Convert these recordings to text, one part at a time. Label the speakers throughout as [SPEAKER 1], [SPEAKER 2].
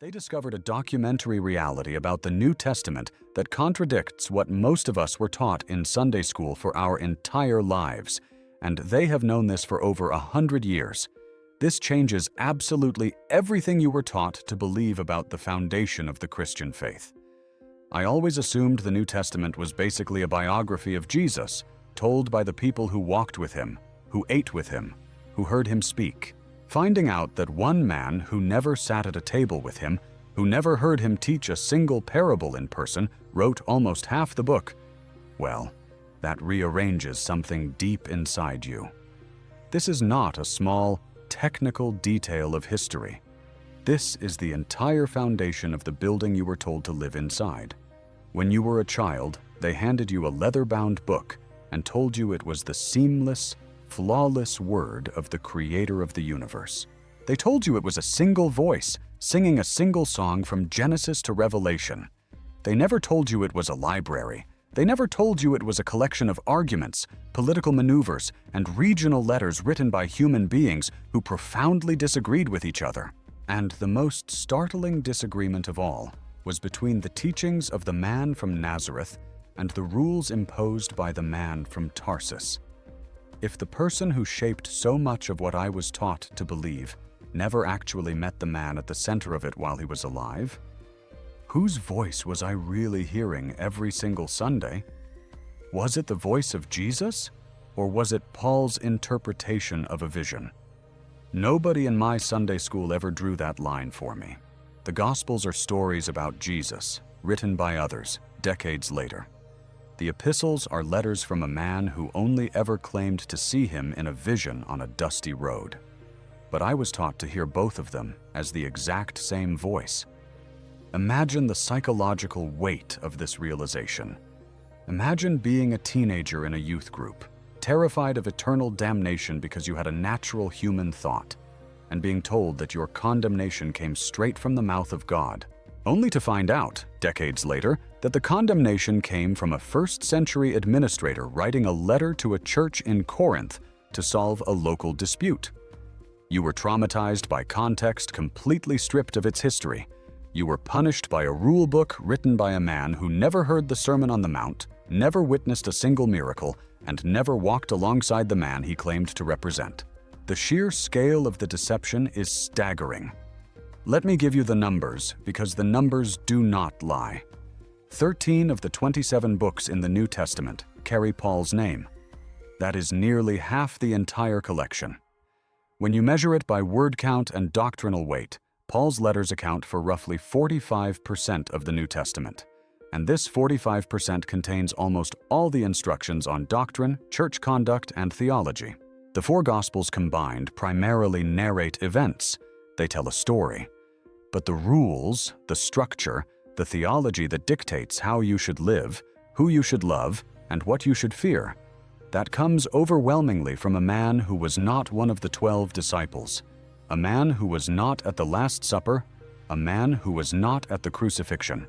[SPEAKER 1] They discovered a documentary reality about the New Testament that contradicts what most of us were taught in Sunday school for our entire lives, and they have known this for over 100 years. This changes absolutely everything you were taught to believe about the foundation of the Christian faith. I always assumed the New Testament was basically a biography of Jesus, told by the people who walked with him, who ate with him, who heard him speak. Finding out that one man who never sat at a table with him, who never heard him teach a single parable in person, wrote almost half the book, well, that rearranges something deep inside you. This is not a small, technical detail of history. This is the entire foundation of the building you were told to live inside. When you were a child, they handed you a leather-bound book and told you it was the seamless, flawless word of the creator of the universe. They told you it was a single voice, singing a single song from Genesis to Revelation. They never told you it was a library. They never told you it was a collection of arguments, political maneuvers, and regional letters written by human beings who profoundly disagreed with each other. And the most startling disagreement of all was between the teachings of the man from Nazareth and the rules imposed by the man from Tarsus. If the person who shaped so much of what I was taught to believe never actually met the man at the center of it while he was alive, whose voice was I really hearing every single Sunday? Was it the voice of Jesus, or was it Paul's interpretation of a vision? Nobody in my Sunday school ever drew that line for me. The Gospels are stories about Jesus, written by others, decades later. The epistles are letters from a man who only ever claimed to see him in a vision on a dusty road. But I was taught to hear both of them as the exact same voice. Imagine the psychological weight of this realization. Imagine being a teenager in a youth group, terrified of eternal damnation because you had a natural human thought, and being told that your condemnation came straight from the mouth of God, only to find out, decades later, that the condemnation came from a first-century administrator writing a letter to a church in Corinth to solve a local dispute. You were traumatized by context completely stripped of its history. You were punished by a rule book written by a man who never heard the Sermon on the Mount, never witnessed a single miracle, and never walked alongside the man he claimed to represent. The sheer scale of the deception is staggering. Let me give you the numbers, because the numbers do not lie. 13 of the 27 books in the New Testament carry Paul's name. That is nearly half the entire collection. When you measure it by word count and doctrinal weight, Paul's letters account for roughly 45% of the New Testament. And this 45% contains almost all the instructions on doctrine, church conduct, and theology. The four Gospels combined primarily narrate events. They tell a story. But the rules, the structure, the theology that dictates how you should live, who you should love, and what you should fear, that comes overwhelmingly from a man who was not one of the 12 disciples, a man who was not at the Last Supper, a man who was not at the crucifixion.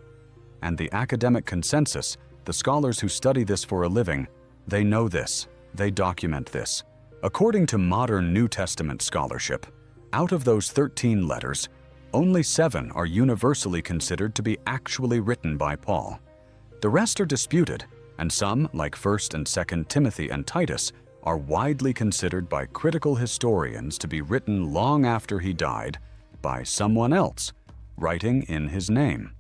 [SPEAKER 1] And the academic consensus, the scholars who study this for a living, they know this, they document this. According to modern New Testament scholarship, out of those 13 letters, only 7 are universally considered to be actually written by Paul. The rest are disputed, and some, like 1st and 2nd Timothy and Titus, are widely considered by critical historians to be written long after he died by someone else, writing in his name.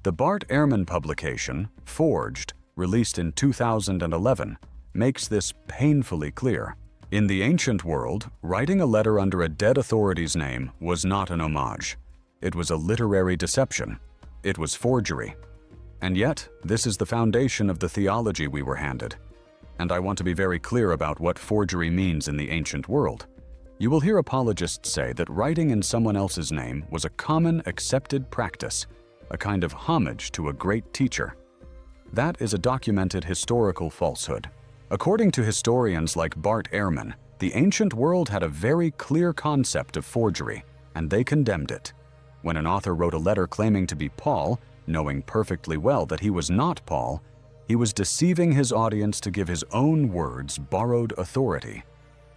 [SPEAKER 1] The Bart Ehrman publication, Forged, released in 2011, makes this painfully clear. In the ancient world, writing a letter under a dead authority's name was not an homage. It was a literary deception. It was forgery. And yet, this is the foundation of the theology we were handed. And I want to be very clear about what forgery means in the ancient world. You will hear apologists say that writing in someone else's name was a common, accepted practice, a kind of homage to a great teacher. That is a documented historical falsehood. According to historians like Bart Ehrman, the ancient world had a very clear concept of forgery, and they condemned it. When an author wrote a letter claiming to be Paul, knowing perfectly well that he was not Paul, he was deceiving his audience to give his own words borrowed authority.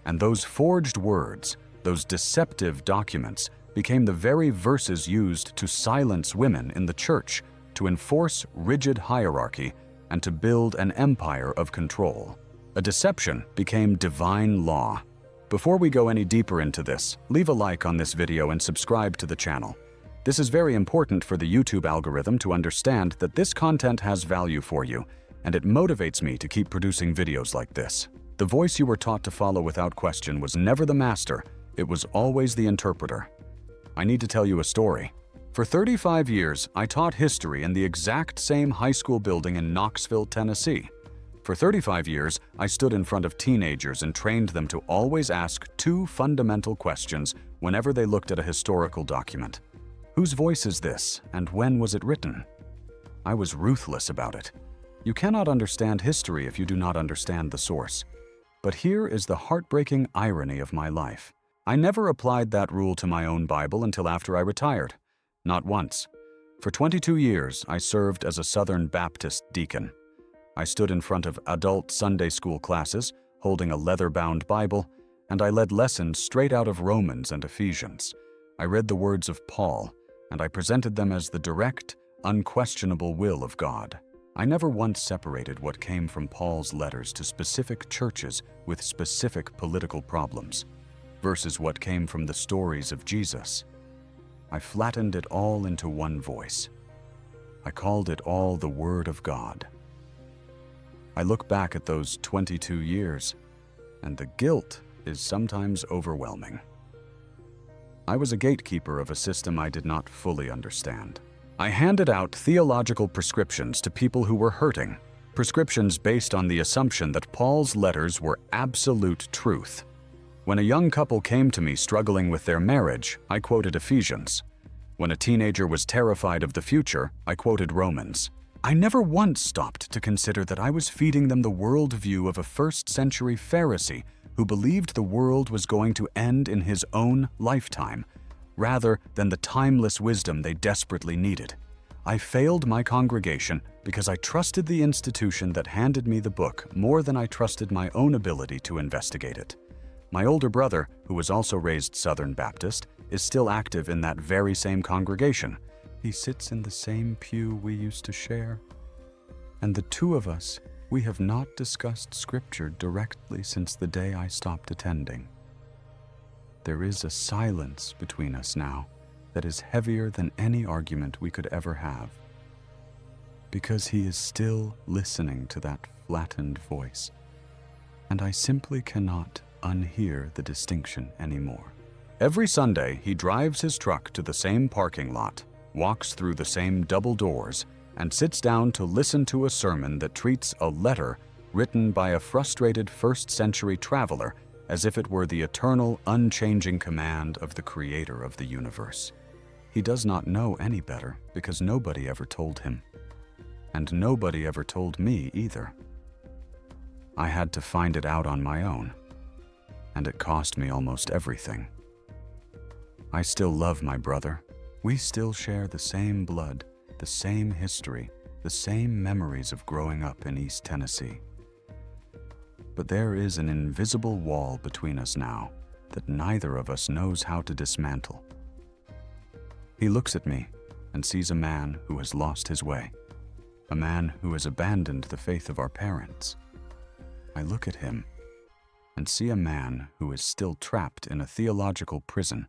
[SPEAKER 1] And those forged words, those deceptive documents, became the very verses used to silence women in the church, to enforce rigid hierarchy, and to build an empire of control. A deception became divine law. Before we go any deeper into this, leave a like on this video and subscribe to the channel. This is very important for the YouTube algorithm to understand that this content has value for you, and it motivates me to keep producing videos like this. The voice you were taught to follow without question was never the master, it was always the interpreter. I need to tell you a story. For 35 years, I taught history in the exact same high school building in Knoxville, Tennessee. For 35 years, I stood in front of teenagers and trained them to always ask two fundamental questions whenever they looked at a historical document. Whose voice is this, and when was it written? I was ruthless about it. You cannot understand history if you do not understand the source. But here is the heartbreaking irony of my life. I never applied that rule to my own Bible until after I retired. Not once. For 22 years, I served as a Southern Baptist deacon. I stood in front of adult Sunday school classes, holding a leather-bound Bible, and I led lessons straight out of Romans and Ephesians. I read the words of Paul, and I presented them as the direct, unquestionable will of God. I never once separated what came from Paul's letters to specific churches with specific political problems versus what came from the stories of Jesus. I flattened it all into one voice. I called it all the Word of God. I look back at those 22 years, and the guilt is sometimes overwhelming. I was a gatekeeper of a system I did not fully understand. I handed out theological prescriptions to people who were hurting, prescriptions based on the assumption that Paul's letters were absolute truth. When a young couple came to me struggling with their marriage, I quoted Ephesians. When a teenager was terrified of the future, I quoted Romans. I never once stopped to consider that I was feeding them the worldview of a first-century Pharisee who believed the world was going to end in his own lifetime, rather than the timeless wisdom they desperately needed. I failed my congregation because I trusted the institution that handed me the book more than I trusted my own ability to investigate it. My older brother, who was also raised Southern Baptist, is still active in that very same congregation. He sits in the same pew we used to share. And the two of us, we have not discussed Scripture directly since the day I stopped attending. There is a silence between us now that is heavier than any argument we could ever have, because he is still listening to that flattened voice, and I simply cannot unhear the distinction anymore. Every Sunday, he drives his truck to the same parking lot, walks through the same double doors, and sits down to listen to a sermon that treats a letter written by a frustrated first-century traveler as if it were the eternal, unchanging command of the Creator of the universe. He does not know any better because nobody ever told him. And nobody ever told me either. I had to find it out on my own, and it cost me almost everything. I still love my brother. We still share the same blood, the same history, the same memories of growing up in East Tennessee. But there is an invisible wall between us now that neither of us knows how to dismantle. He looks at me and sees a man who has lost his way, a man who has abandoned the faith of our parents. I look at him and see a man who is still trapped in a theological prison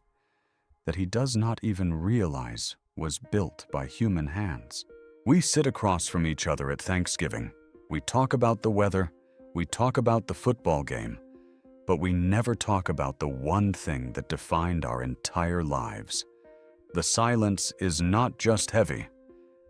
[SPEAKER 1] that he does not even realize was built by human hands. We sit across from each other at Thanksgiving. We talk about the weather, we talk about the football game, but we never talk about the one thing that defined our entire lives. The silence is not just heavy,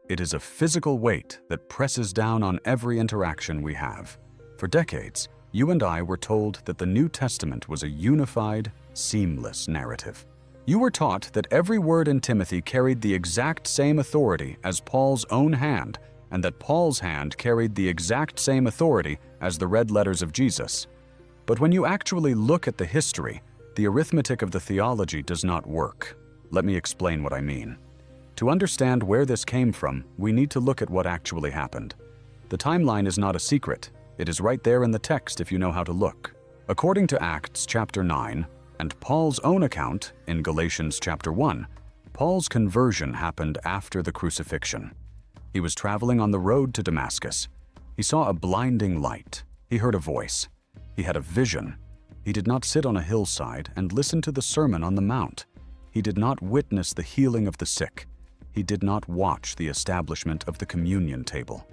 [SPEAKER 1] it is a physical weight that presses down on every interaction we have. For decades, you and I were told that the New Testament was a unified, seamless narrative. You were taught that every word in Timothy carried the exact same authority as Paul's own hand, and that Paul's hand carried the exact same authority as the red letters of Jesus. But when you actually look at the history, the arithmetic of the theology does not work. Let me explain what I mean. To understand where this came from, we need to look at what actually happened. The timeline is not a secret. It is right there in the text if you know how to look. According to Acts chapter 9, And Paul's own account, in Galatians chapter 1, Paul's conversion happened after the crucifixion. He was traveling on the road to Damascus. He saw a blinding light. He heard a voice. He had a vision. He did not sit on a hillside and listen to the Sermon on the Mount. He did not witness the healing of the sick. He did not watch the establishment of the communion table.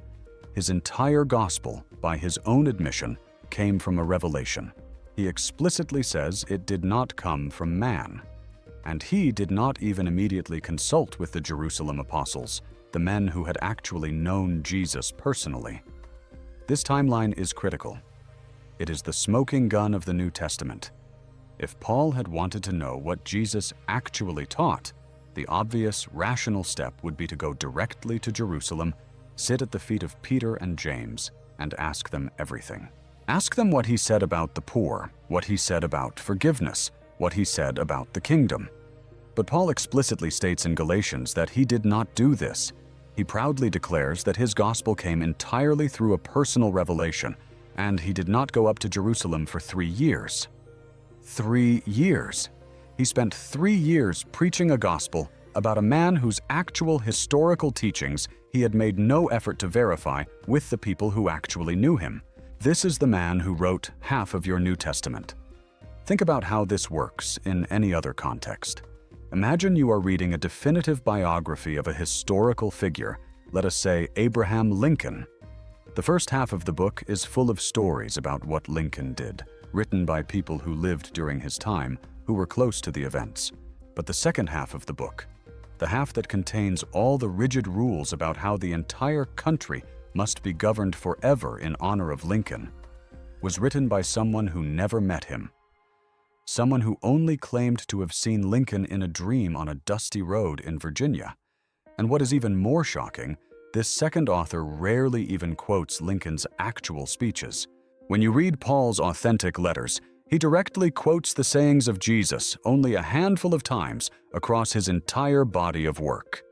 [SPEAKER 1] His entire gospel, by his own admission, came from a revelation. He explicitly says it did not come from man. And he did not even immediately consult with the Jerusalem apostles, the men who had actually known Jesus personally. This timeline is critical. It is the smoking gun of the New Testament. If Paul had wanted to know what Jesus actually taught, the obvious, rational step would be to go directly to Jerusalem, sit at the feet of Peter and James, and ask them everything. Ask them what he said about the poor, what he said about forgiveness, what he said about the kingdom. But Paul explicitly states in Galatians that he did not do this. He proudly declares that his gospel came entirely through a personal revelation, and he did not go up to Jerusalem for 3 years. 3 years. He spent 3 years preaching a gospel about a man whose actual historical teachings he had made no effort to verify with the people who actually knew him. This is the man who wrote half of your New Testament. Think about how this works in any other context. Imagine you are reading a definitive biography of a historical figure, let us say Abraham Lincoln. The first half of the book is full of stories about what Lincoln did, written by people who lived during his time, who were close to the events. But the second half of the book, the half that contains all the rigid rules about how the entire country must be governed forever in honor of Lincoln, was written by someone who never met him. Someone who only claimed to have seen Lincoln in a dream on a dusty road in Virginia. And what is even more shocking, this second author rarely even quotes Lincoln's actual speeches. When you read Paul's authentic letters, he directly quotes the sayings of Jesus only a handful of times across his entire body of work.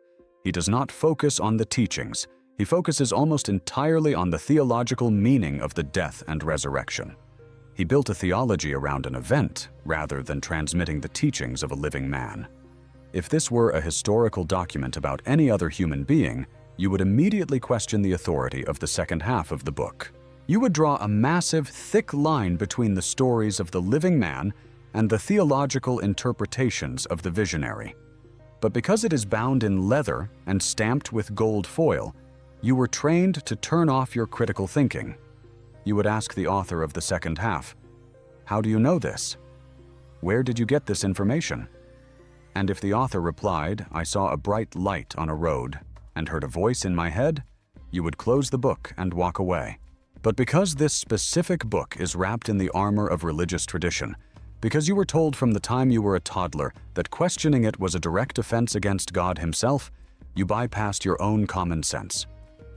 [SPEAKER 1] He does not focus on the teachings. He focuses almost entirely on the theological meaning of the death and resurrection. He built a theology around an event rather than transmitting the teachings of a living man. If this were a historical document about any other human being, you would immediately question the authority of the second half of the book. You would draw a massive, thick line between the stories of the living man and the theological interpretations of the visionary. But because it is bound in leather and stamped with gold foil, you were trained to turn off your critical thinking. You would ask the author of the second half, "How do you know this? Where did you get this information?" And if the author replied, "I saw a bright light on a road and heard a voice in my head," you would close the book and walk away. But because this specific book is wrapped in the armor of religious tradition, because you were told from the time you were a toddler that questioning it was a direct offense against God himself, you bypassed your own common sense.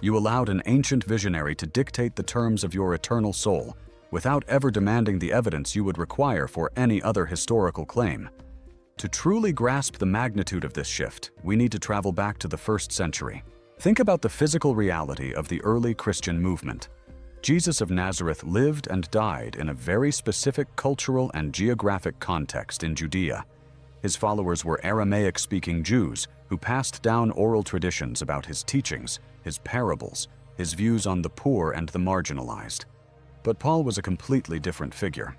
[SPEAKER 1] You allowed an ancient visionary to dictate the terms of your eternal soul without ever demanding the evidence you would require for any other historical claim. To truly grasp the magnitude of this shift, we need to travel back to the 1st century. Think about the physical reality of the early Christian movement. Jesus of Nazareth lived and died in a very specific cultural and geographic context in Judea. His followers were Aramaic-speaking Jews who passed down oral traditions about his teachings, his parables, his views on the poor and the marginalized. But Paul was a completely different figure.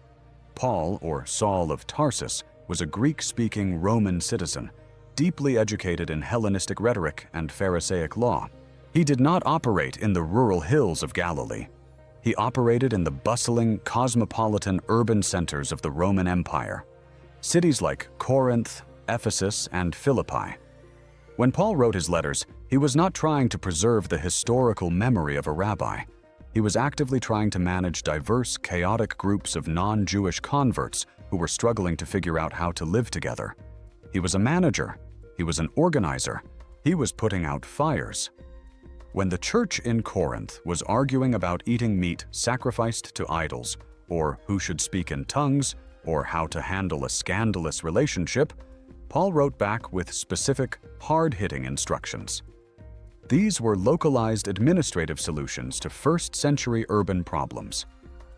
[SPEAKER 1] Paul, or Saul of Tarsus, was a Greek-speaking Roman citizen, deeply educated in Hellenistic rhetoric and Pharisaic law. He did not operate in the rural hills of Galilee. He operated in the bustling, cosmopolitan urban centers of the Roman Empire, cities like Corinth, Ephesus, and Philippi. When Paul wrote his letters, he was not trying to preserve the historical memory of a rabbi. He was actively trying to manage diverse, chaotic groups of non-Jewish converts who were struggling to figure out how to live together. He was a manager. He was an organizer. He was putting out fires. When the church in Corinth was arguing about eating meat sacrificed to idols, or who should speak in tongues, or how to handle a scandalous relationship, Paul wrote back with specific, hard-hitting instructions. These were localized administrative solutions to 1st-century urban problems.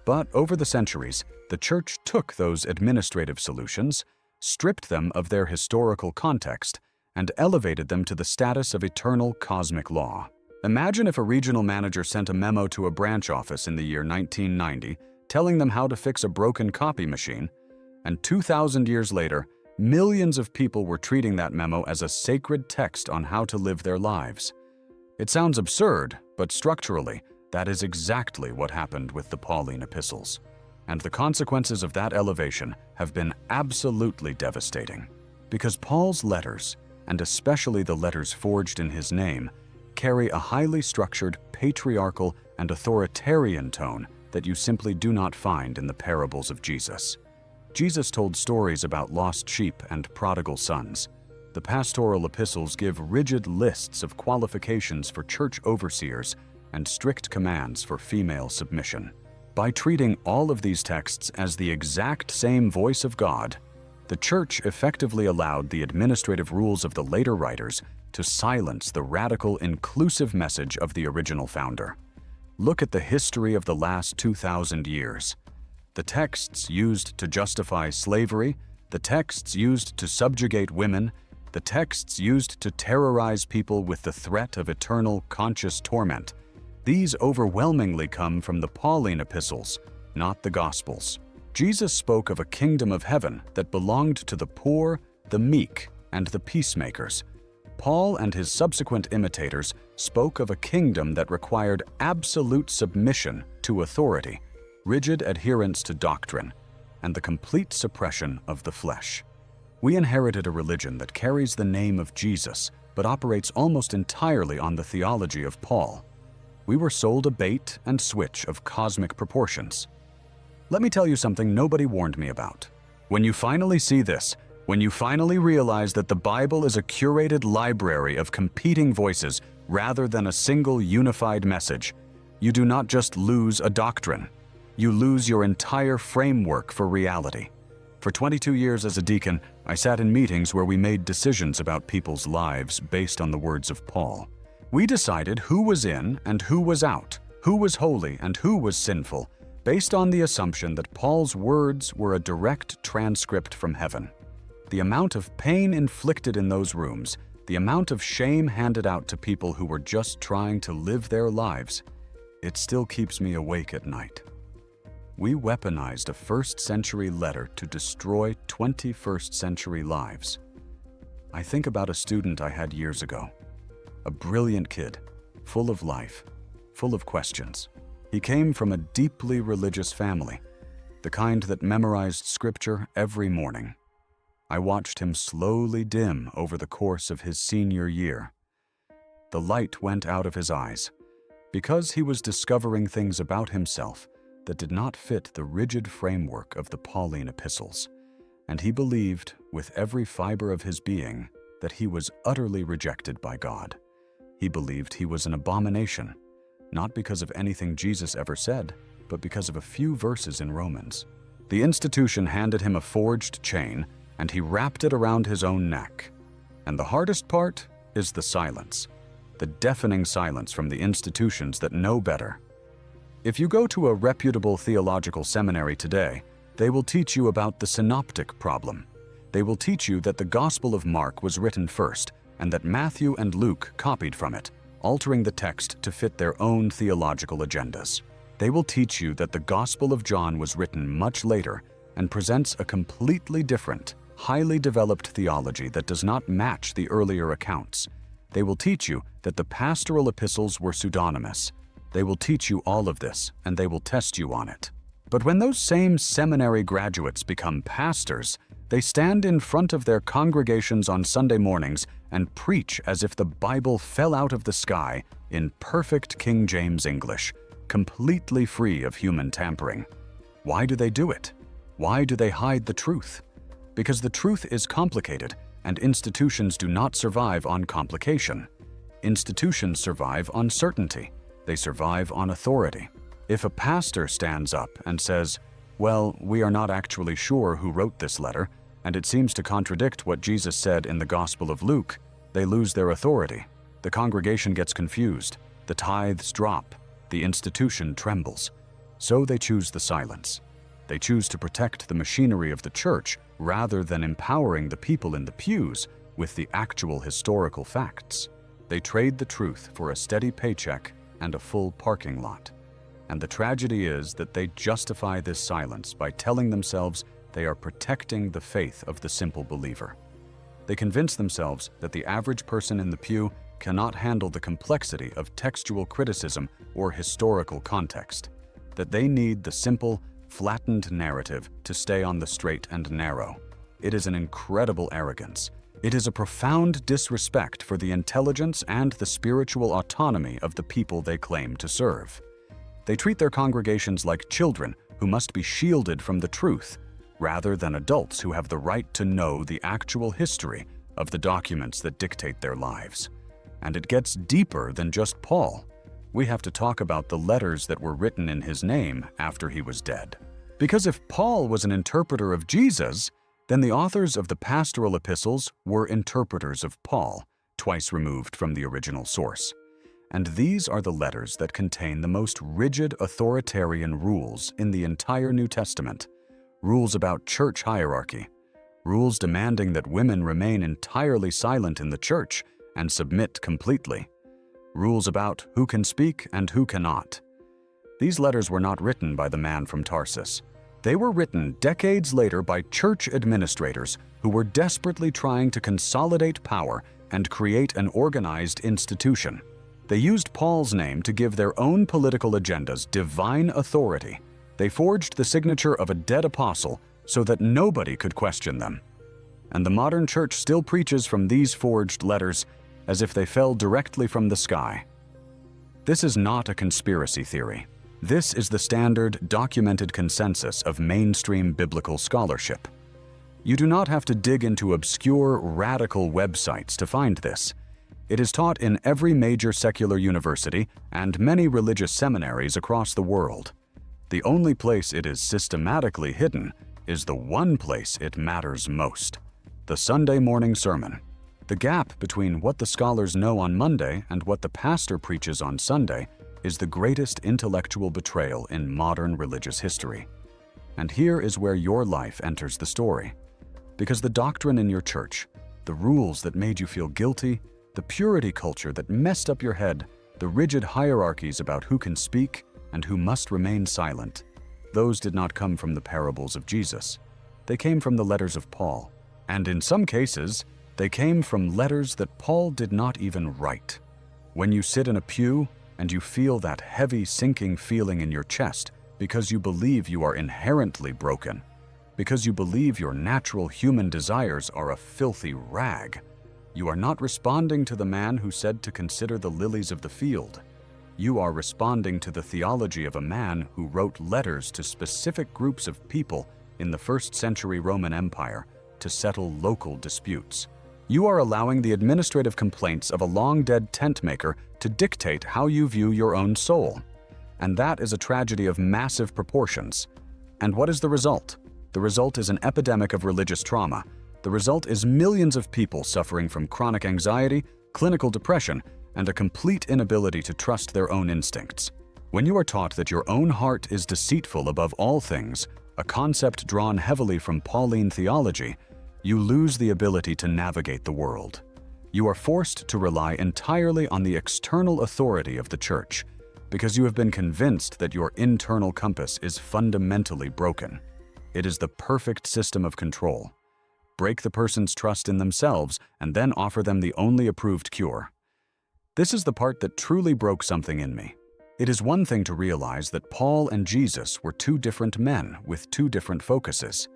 [SPEAKER 1] But over the centuries, the Church took those administrative solutions, stripped them of their historical context, and elevated them to the status of eternal cosmic law. Imagine if a regional manager sent a memo to a branch office in the year 1990 telling them how to fix a broken copy machine, and 2,000 years later, millions of people were treating that memo as a sacred text on how to live their lives. It sounds absurd, but structurally, that is exactly what happened with the Pauline epistles. And the consequences of that elevation have been absolutely devastating. Because Paul's letters, and especially the letters forged in his name, carry a highly structured, patriarchal, and authoritarian tone that you simply do not find in the parables of Jesus. Jesus told stories about lost sheep and prodigal sons. The Pastoral Epistles give rigid lists of qualifications for church overseers and strict commands for female submission. By treating all of these texts as the exact same voice of God, the Church effectively allowed the administrative rules of the later writers to silence the radical, inclusive message of the original founder. Look at the history of the last 2,000 years. The texts used to justify slavery, the texts used to subjugate women, the texts used to terrorize people with the threat of eternal conscious torment. These overwhelmingly come from the Pauline epistles, not the Gospels. Jesus spoke of a kingdom of heaven that belonged to the poor, the meek, and the peacemakers. Paul and his subsequent imitators spoke of a kingdom that required absolute submission to authority, rigid adherence to doctrine, and the complete suppression of the flesh. We inherited a religion that carries the name of Jesus, but operates almost entirely on the theology of Paul. We were sold a bait and switch of cosmic proportions. Let me tell you something nobody warned me about. When you finally see this, when you finally realize that the Bible is a curated library of competing voices rather than a single unified message, you do not just lose a doctrine, you lose your entire framework for reality. For 22 years as a deacon, I sat in meetings where we made decisions about people's lives based on the words of Paul. We decided who was in and who was out, who was holy and who was sinful, based on the assumption that Paul's words were a direct transcript from heaven. The amount of pain inflicted in those rooms, the amount of shame handed out to people who were just trying to live their lives, it still keeps me awake at night. We weaponized a first-century letter to destroy 21st-century lives. I think about a student I had years ago. A brilliant kid, full of life, full of questions. He came from a deeply religious family, the kind that memorized scripture every morning. I watched him slowly dim over the course of his senior year. The light went out of his eyes because he was discovering things about himself that did not fit the rigid framework of the Pauline epistles, and he believed with every fiber of his being that he was utterly rejected by God. He believed he was an abomination, not because of anything Jesus ever said, but because of a few verses in Romans. The institution handed him a forged chain, and he wrapped it around his own neck. And the hardest part is the silence, the deafening silence from the institutions that know better. If you go to a reputable theological seminary today, they will teach you about the synoptic problem. They will teach you that the Gospel of Mark was written first, and that Matthew and Luke copied from it, altering the text to fit their own theological agendas. They will teach you that the Gospel of John was written much later and presents a completely different, highly developed theology that does not match the earlier accounts. They will teach you that the pastoral epistles were pseudonymous. They will teach you all of this, and they will test you on it. But when those same seminary graduates become pastors, they stand in front of their congregations on Sunday mornings and preach as if the Bible fell out of the sky in perfect King James English, completely free of human tampering. Why do they do it? Why do they hide the truth? Because the truth is complicated, and institutions do not survive on complication. Institutions survive on certainty. They survive on authority. If a pastor stands up and says, "Well, we are not actually sure who wrote this letter, and it seems to contradict what Jesus said in the Gospel of Luke," they lose their authority. The congregation gets confused. The tithes drop. The institution trembles. so they choose the silence. They choose to protect the machinery of the church rather than empowering the people in the pews with the actual historical facts. They trade the truth for a steady paycheck and a full parking lot. And the tragedy is that they justify this silence by telling themselves they are protecting the faith of the simple believer. They convince themselves that the average person in the pew cannot handle the complexity of textual criticism or historical context, that they need the simple, flattened narrative to stay on the straight and narrow. It is an incredible arrogance. It is a profound disrespect for the intelligence and the spiritual autonomy of the people they claim to serve. They treat their congregations like children who must be shielded from the truth, rather than adults who have the right to know the actual history of the documents that dictate their lives. And it gets deeper than just Paul. We have to talk about the letters that were written in his name after he was dead. Because if Paul was an interpreter of Jesus, then the authors of the Pastoral Epistles were interpreters of Paul, twice removed from the original source. And these are the letters that contain the most rigid authoritarian rules in the entire New Testament. Rules about church hierarchy. Rules demanding that women remain entirely silent in the church and submit completely. Rules about who can speak and who cannot. These letters were not written by the man from Tarsus. They were written decades later by church administrators who were desperately trying to consolidate power and create an organized institution. They used Paul's name to give their own political agendas divine authority. They forged the signature of a dead apostle so that nobody could question them. And the modern church still preaches from these forged letters as if they fell directly from the sky. This is not a conspiracy theory. This is the standard, documented consensus of mainstream biblical scholarship. You do not have to dig into obscure, radical websites to find this. It is taught in every major secular university and many religious seminaries across the world. The only place it is systematically hidden is the one place it matters most: the Sunday morning sermon. The gap between what the scholars know on Monday and what the pastor preaches on Sunday is the greatest intellectual betrayal in modern religious history. And here is where your life enters the story. Because the doctrine in your church, the rules that made you feel guilty, the purity culture that messed up your head, the rigid hierarchies about who can speak and who must remain silent, those did not come from the parables of Jesus. They came from the letters of Paul. And in some cases, they came from letters that Paul did not even write. When you sit in a pew and you feel that heavy, sinking feeling in your chest because you believe you are inherently broken, because you believe your natural human desires are a filthy rag, you are not responding to the man who said to consider the lilies of the field. You are responding to the theology of a man who wrote letters to specific groups of people in the first century Roman Empire to settle local disputes. You are allowing the administrative complaints of a long-dead tent maker to dictate how you view your own soul. And that is a tragedy of massive proportions. And what is the result? The result is an epidemic of religious trauma. The result is millions of people suffering from chronic anxiety, clinical depression, and a complete inability to trust their own instincts. When you are taught that your own heart is deceitful above all things, a concept drawn heavily from Pauline theology, you lose the ability to navigate the world. You are forced to rely entirely on the external authority of the church because you have been convinced that your internal compass is fundamentally broken. It is the perfect system of control. Break the person's trust in themselves and then offer them the only approved cure. This is the part that truly broke something in me. It is one thing to realize that Paul and Jesus were two different men with two different focuses.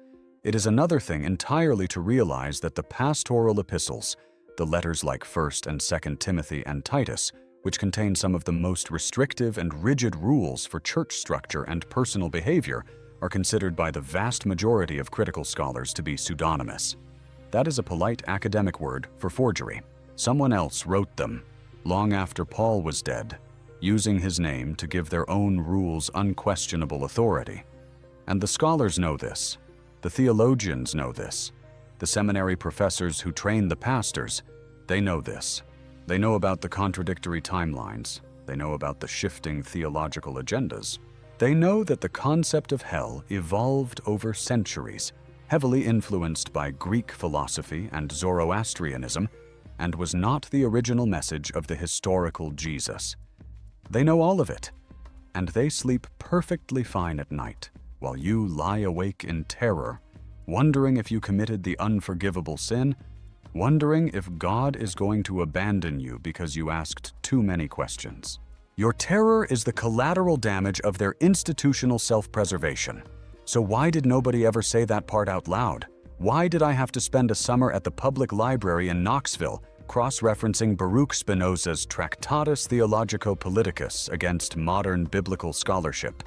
[SPEAKER 1] It is another thing entirely to realize that the Pastoral Epistles, the letters like 1st and 2nd Timothy and Titus, which contain some of the most restrictive and rigid rules for church structure and personal behavior, are considered by the vast majority of critical scholars to be pseudonymous. That is a polite academic word for forgery. Someone else wrote them, long after Paul was dead, using his name to give their own rules unquestionable authority. And the scholars know this. The theologians know this. The seminary professors who train the pastors, they know this. They know about the contradictory timelines. They know about the shifting theological agendas. They know that the concept of hell evolved over centuries, heavily influenced by Greek philosophy and Zoroastrianism, and was not the original message of the historical Jesus. They know all of it, and they sleep perfectly fine at night, while you lie awake in terror, wondering if you committed the unforgivable sin, wondering if God is going to abandon you because you asked too many questions. Your terror is the collateral damage of their institutional self-preservation. So why did nobody ever say that part out loud? Why did I have to spend a summer at the public library in Knoxville, cross-referencing Baruch Spinoza's Tractatus Theologico-Politicus against modern biblical scholarship?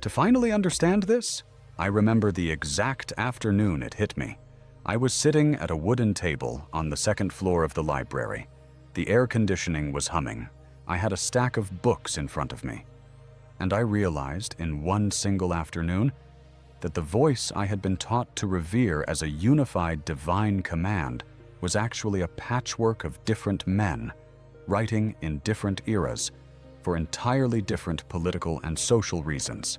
[SPEAKER 1] To finally understand this, I remember the exact afternoon it hit me. I was sitting at a wooden table on the second floor of the library. The air conditioning was humming. I had a stack of books in front of me. And I realized in one single afternoon that the voice I had been taught to revere as a unified divine command was actually a patchwork of different men, writing in different eras, for entirely different political and social reasons.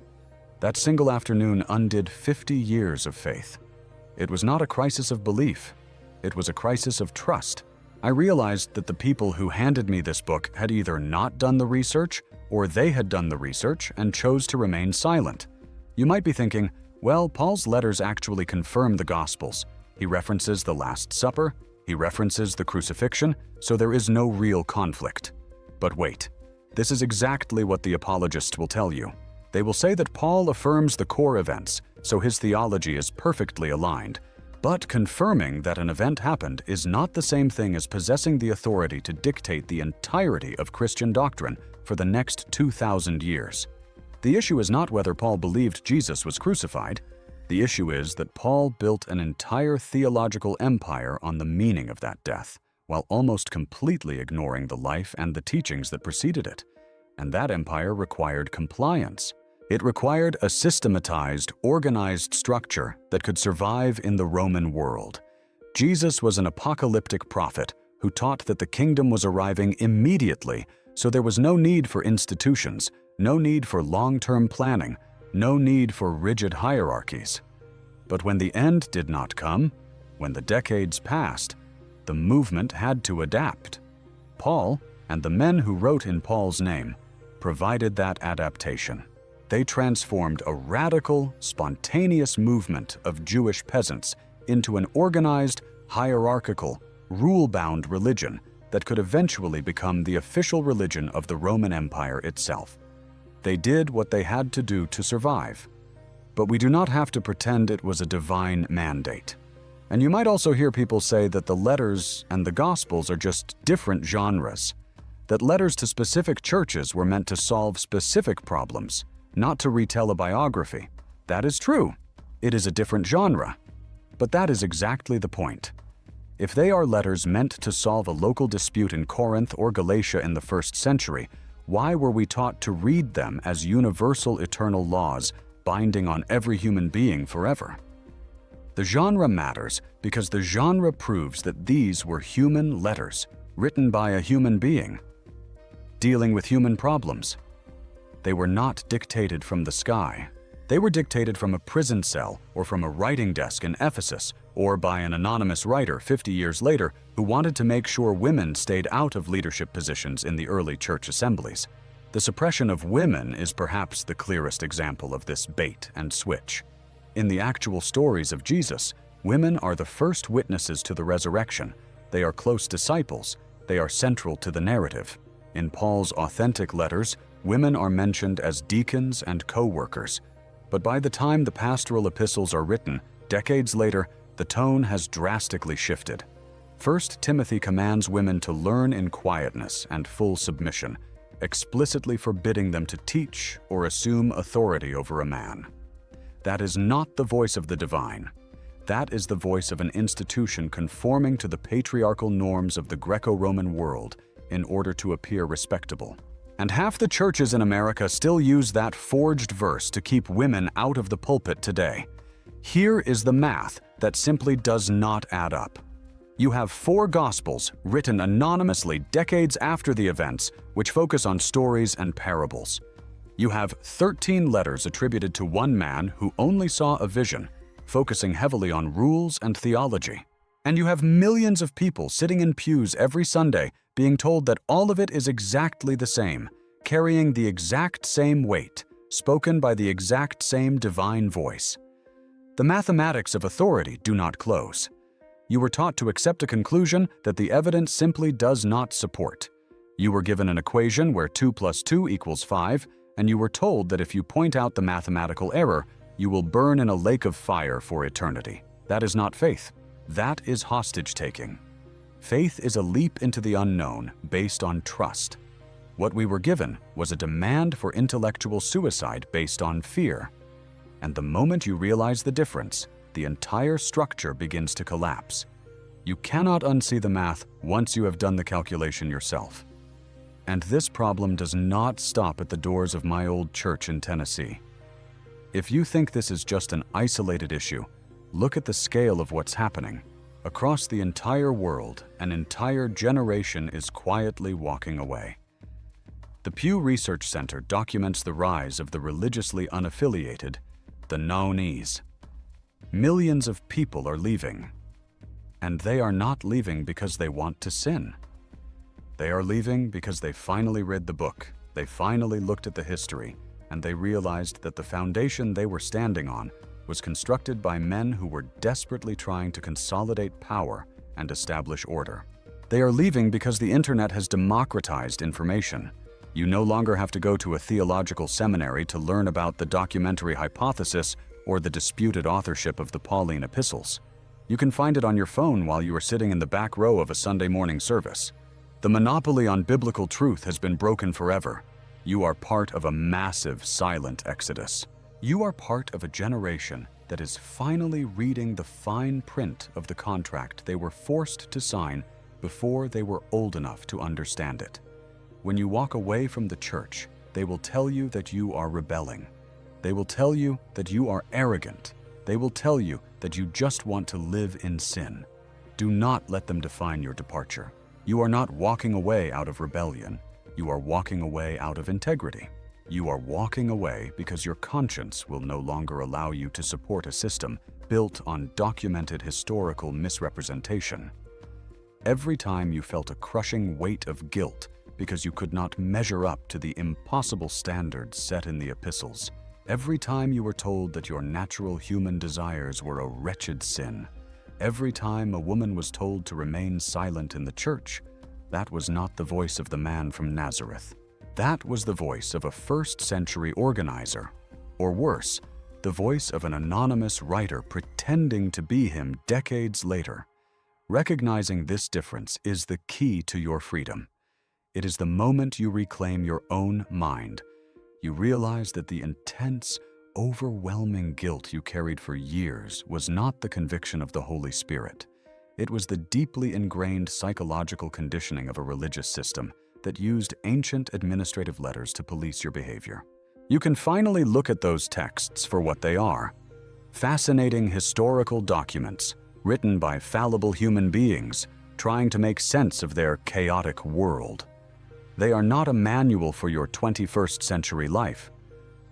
[SPEAKER 1] That single afternoon undid 50 years of faith. It was not a crisis of belief. It was a crisis of trust. I realized that the people who handed me this book had either not done the research, or they had done the research and chose to remain silent. You might be thinking, well, Paul's letters actually confirm the Gospels. He references the Last Supper, he references the crucifixion, so there is no real conflict. But wait, this is exactly what the apologists will tell you. They will say that Paul affirms the core events, so his theology is perfectly aligned. But confirming that an event happened is not the same thing as possessing the authority to dictate the entirety of Christian doctrine for the next 2,000 years. The issue is not whether Paul believed Jesus was crucified. The issue is that Paul built an entire theological empire on the meaning of that death, while almost completely ignoring the life and the teachings that preceded it. And that empire required compliance. It required a systematized, organized structure that could survive in the Roman world. Jesus was an apocalyptic prophet who taught that the kingdom was arriving immediately, so there was no need for institutions, no need for long-term planning, no need for rigid hierarchies. But when the end did not come, when the decades passed, the movement had to adapt. Paul, and the men who wrote in Paul's name, provided that adaptation. They transformed a radical, spontaneous movement of Jewish peasants into an organized, hierarchical, rule-bound religion that could eventually become the official religion of the Roman Empire itself. They did what they had to do to survive. But we do not have to pretend it was a divine mandate. And you might also hear people say that the letters and the Gospels are just different genres, that letters to specific churches were meant to solve specific problems, not to retell a biography. That is true. It is a different genre. But that is exactly the point. If they are letters meant to solve a local dispute in Corinth or Galatia in the first century, why were we taught to read them as universal eternal laws binding on every human being forever? The genre matters because the genre proves that these were human letters, written by a human being, dealing with human problems. They were not dictated from the sky. They were dictated from a prison cell or from a writing desk in Ephesus, or by an anonymous writer 50 years later who wanted to make sure women stayed out of leadership positions in the early church assemblies. The suppression of women is perhaps the clearest example of this bait and switch. In the actual stories of Jesus, women are the first witnesses to the resurrection. They are close disciples. They are central to the narrative. In Paul's authentic letters, women are mentioned as deacons and co-workers. But by the time the Pastoral Epistles are written, decades later, the tone has drastically shifted. 1 Timothy commands women to learn in quietness and full submission, explicitly forbidding them to teach or assume authority over a man. That is not the voice of the divine. That is the voice of an institution conforming to the patriarchal norms of the Greco-Roman world in order to appear respectable. And half the churches in America still use that forged verse to keep women out of the pulpit today. Here is the math that simply does not add up. You have 4 Gospels written anonymously decades after the events, which focus on stories and parables. You have 13 letters attributed to one man who only saw a vision, focusing heavily on rules and theology. And you have millions of people sitting in pews every Sunday being told that all of it is exactly the same, carrying the exact same weight, spoken by the exact same divine voice. The mathematics of authority do not close. You were taught to accept a conclusion that the evidence simply does not support. You were given an equation where 2 plus 2 equals 5, and you were told that if you point out the mathematical error, you will burn in a lake of fire for eternity. That is not faith. That is hostage-taking. Faith is a leap into the unknown based on trust. What we were given was a demand for intellectual suicide based on fear. And the moment you realize the difference, the entire structure begins to collapse. You cannot unsee the math once you have done the calculation yourself. And this problem does not stop at the doors of my old church in Tennessee. If you think this is just an isolated issue, look at the scale of what's happening. Across the entire world, an entire generation is quietly walking away. The Pew Research Center documents the rise of the religiously unaffiliated, the Naonis. Millions of people are leaving, and they are not leaving because they want to sin. They are leaving because they finally read the book, they finally looked at the history, and they realized that the foundation they were standing on was constructed by men who were desperately trying to consolidate power and establish order. They are leaving because the internet has democratized information. You no longer have to go to a theological seminary to learn about the documentary hypothesis or the disputed authorship of the Pauline epistles. You can find it on your phone while you are sitting in the back row of a Sunday morning service. The monopoly on biblical truth has been broken forever. You are part of a massive silent exodus. You are part of a generation that is finally reading the fine print of the contract they were forced to sign before they were old enough to understand it. When you walk away from the church, they will tell you that you are rebelling. They will tell you that you are arrogant. They will tell you that you just want to live in sin. Do not let them define your departure. You are not walking away out of rebellion. You are walking away out of integrity. You are walking away because your conscience will no longer allow you to support a system built on documented historical misrepresentation. Every time you felt a crushing weight of guilt because you could not measure up to the impossible standards set in the epistles, every time you were told that your natural human desires were a wretched sin, every time a woman was told to remain silent in the church, that was not the voice of the man from Nazareth. That was the voice of a first-century organizer, or worse, the voice of an anonymous writer pretending to be him decades later. Recognizing this difference is the key to your freedom. It is the moment you reclaim your own mind. You realize that the intense, overwhelming guilt you carried for years was not the conviction of the Holy Spirit. It was the deeply ingrained psychological conditioning of a religious system that used ancient administrative letters to police your behavior. You can finally look at those texts for what they are: fascinating historical documents written by fallible human beings trying to make sense of their chaotic world. They are not a manual for your 21st century life.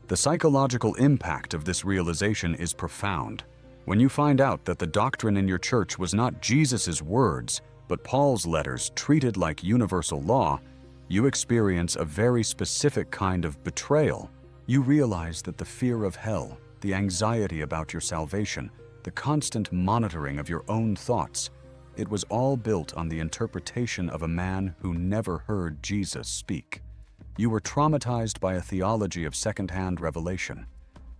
[SPEAKER 1] The psychological impact of this realization is profound. When you find out that the doctrine in your church was not Jesus' words, but Paul's letters treated like universal law, you experience a very specific kind of betrayal. You realize that the fear of hell, the anxiety about your salvation, the constant monitoring of your own thoughts, it was all built on the interpretation of a man who never heard Jesus speak. You were traumatized by a theology of second-hand revelation.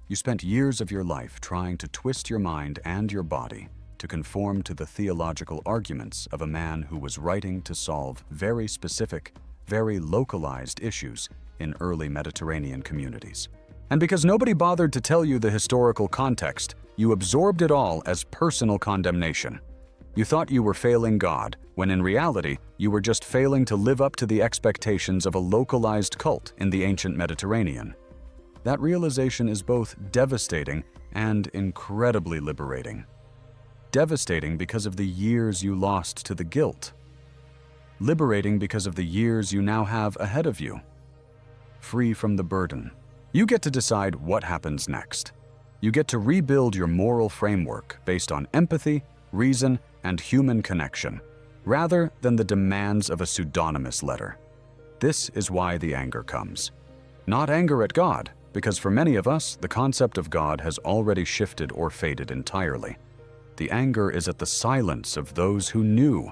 [SPEAKER 1] You spent years of your life trying to twist your mind and your body to conform to the theological arguments of a man who was writing to solve very specific, very localized issues in early Mediterranean communities. And because nobody bothered to tell you the historical context, you absorbed it all as personal condemnation. You thought you were failing God, when in reality, you were just failing to live up to the expectations of a localized cult in the ancient Mediterranean. That realization is both devastating and incredibly liberating. Devastating because of the years you lost to the guilt. Liberating because of the years you now have ahead of you. Free from the burden, You get to decide what happens next. You get to rebuild your moral framework based on empathy, reason, and human connection, rather than the demands of a pseudonymous letter. This is why the anger comes. Not anger at God, because for many of us, the concept of God has already shifted or faded entirely. The anger is at the silence of those who knew.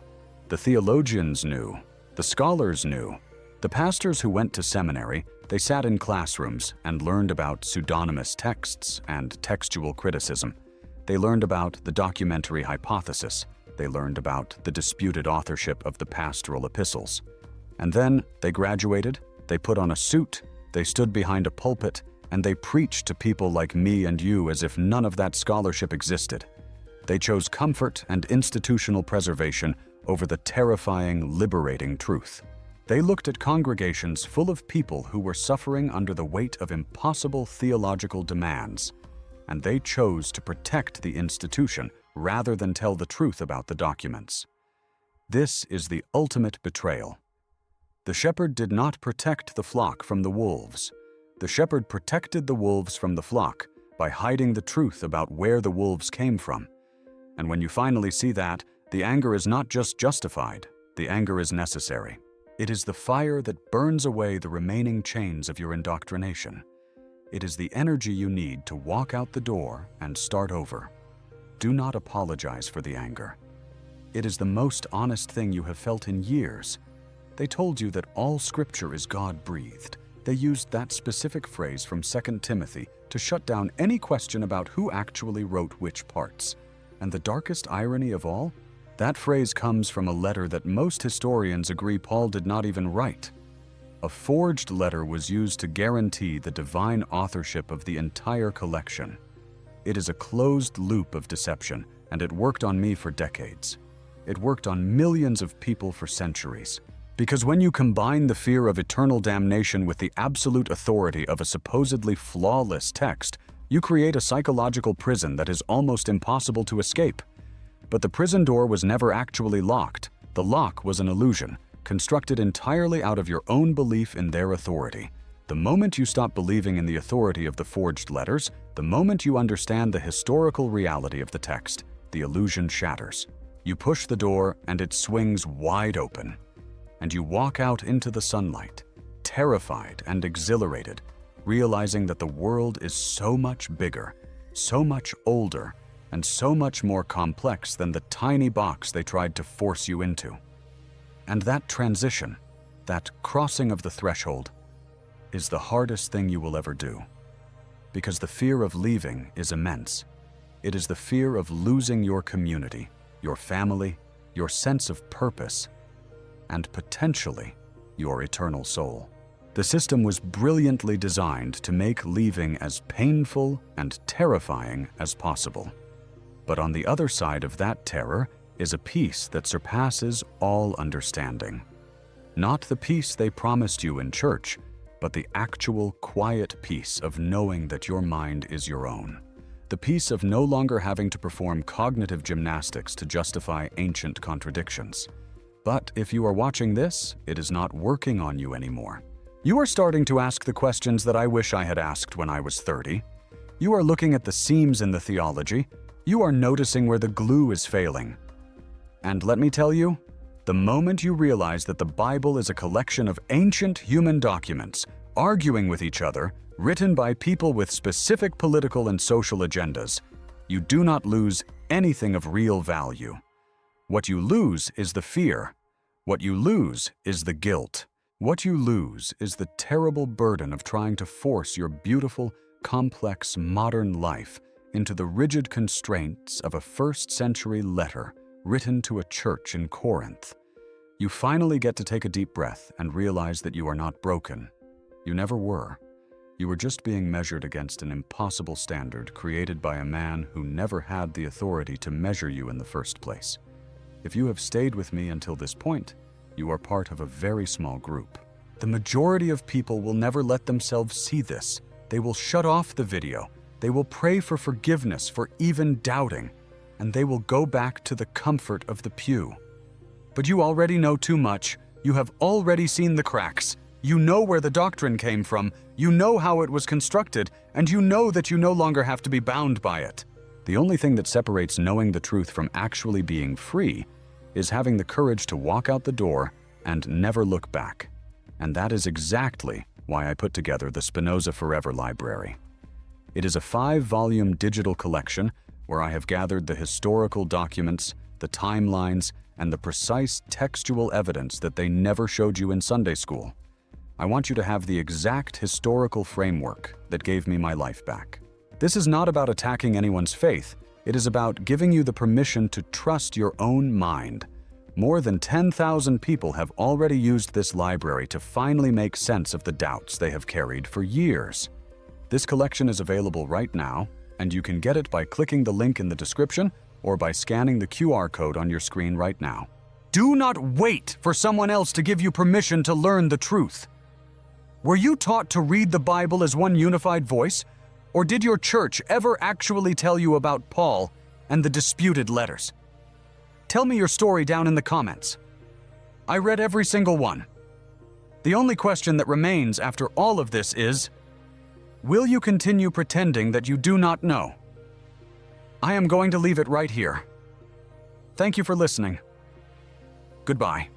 [SPEAKER 1] The theologians knew. The scholars knew. The pastors who went to seminary, they sat in classrooms and learned about pseudonymous texts and textual criticism. They learned about the documentary hypothesis. They learned about the disputed authorship of the Pastoral Epistles. And then they graduated, they put on a suit, they stood behind a pulpit, and they preached to people like me and you as if none of that scholarship existed. They chose comfort and institutional preservation over the terrifying, liberating truth. They looked at congregations full of people who were suffering under the weight of impossible theological demands, and they chose to protect the institution rather than tell the truth about the documents. This is the ultimate betrayal. The shepherd did not protect the flock from the wolves. The shepherd protected the wolves from the flock by hiding the truth about where the wolves came from. And when you finally see that, the anger is not just justified, the anger is necessary. It is the fire that burns away the remaining chains of your indoctrination. It is the energy you need to walk out the door and start over. Do not apologize for the anger. It is the most honest thing you have felt in years. They told you that all Scripture is God-breathed. They used that specific phrase from 2 Timothy to shut down any question about who actually wrote which parts. And the darkest irony of all? That phrase comes from a letter that most historians agree Paul did not even write. A forged letter was used to guarantee the divine authorship of the entire collection. It is a closed loop of deception, and it worked on me for decades. It worked on millions of people for centuries. Because when you combine the fear of eternal damnation with the absolute authority of a supposedly flawless text, you create a psychological prison that is almost impossible to escape. But the prison door was never actually locked. The lock was an illusion, constructed entirely out of your own belief in their authority. The moment you stop believing in the authority of the forged letters, the moment you understand the historical reality of the text, the illusion shatters. You push the door and it swings wide open. And you walk out into the sunlight, terrified and exhilarated, realizing that the world is so much bigger, so much older, and so much more complex than the tiny box they tried to force you into. And that transition, that crossing of the threshold, is the hardest thing you will ever do. Because the fear of leaving is immense. It is the fear of losing your community, your family, your sense of purpose, and potentially your eternal soul. The system was brilliantly designed to make leaving as painful and terrifying as possible. But on the other side of that terror is a peace that surpasses all understanding. Not the peace they promised you in church, but the actual quiet peace of knowing that your mind is your own. The peace of no longer having to perform cognitive gymnastics to justify ancient contradictions. But if you are watching this, it is not working on you anymore. You are starting to ask the questions that I wish I had asked when I was 30. You are looking at the seams in the theology. You are noticing where the glue is failing. And let me tell you, the moment you realize that the Bible is a collection of ancient human documents, arguing with each other, written by people with specific political and social agendas, you do not lose anything of real value. What you lose is the fear. What you lose is the guilt. What you lose is the terrible burden of trying to force your beautiful, complex, modern life into the rigid constraints of a first-century letter written to a church in Corinth. You finally get to take a deep breath and realize that you are not broken. You never were. You were just being measured against an impossible standard created by a man who never had the authority to measure you in the first place. If you have stayed with me until this point, you are part of a very small group. The majority of people will never let themselves see this. They will shut off the video. They will pray for forgiveness for even doubting, and they will go back to the comfort of the pew. But you already know too much. You have already seen the cracks. You know where the doctrine came from, you know how it was constructed, and you know that you no longer have to be bound by it. The only thing that separates knowing the truth from actually being free is having the courage to walk out the door and never look back. And that is exactly why I put together the Spinoza Forever Library. It is a 5-volume digital collection where I have gathered the historical documents, the timelines, and the precise textual evidence that they never showed you in Sunday school. I want you to have the exact historical framework that gave me my life back. This is not about attacking anyone's faith. It is about giving you the permission to trust your own mind. More than 10,000 people have already used this library to finally make sense of the doubts they have carried for years. This collection is available right now, and you can get it by clicking the link in the description or by scanning the QR code on your screen right now. Do not wait for someone else to give you permission to learn the truth. Were you taught to read the Bible as one unified voice? Or did your church ever actually tell you about Paul and the disputed letters? Tell me your story down in the comments. I read every single one. The only question that remains after all of this is, will you continue pretending that you do not know? I am going to leave it right here. Thank you for listening. Goodbye.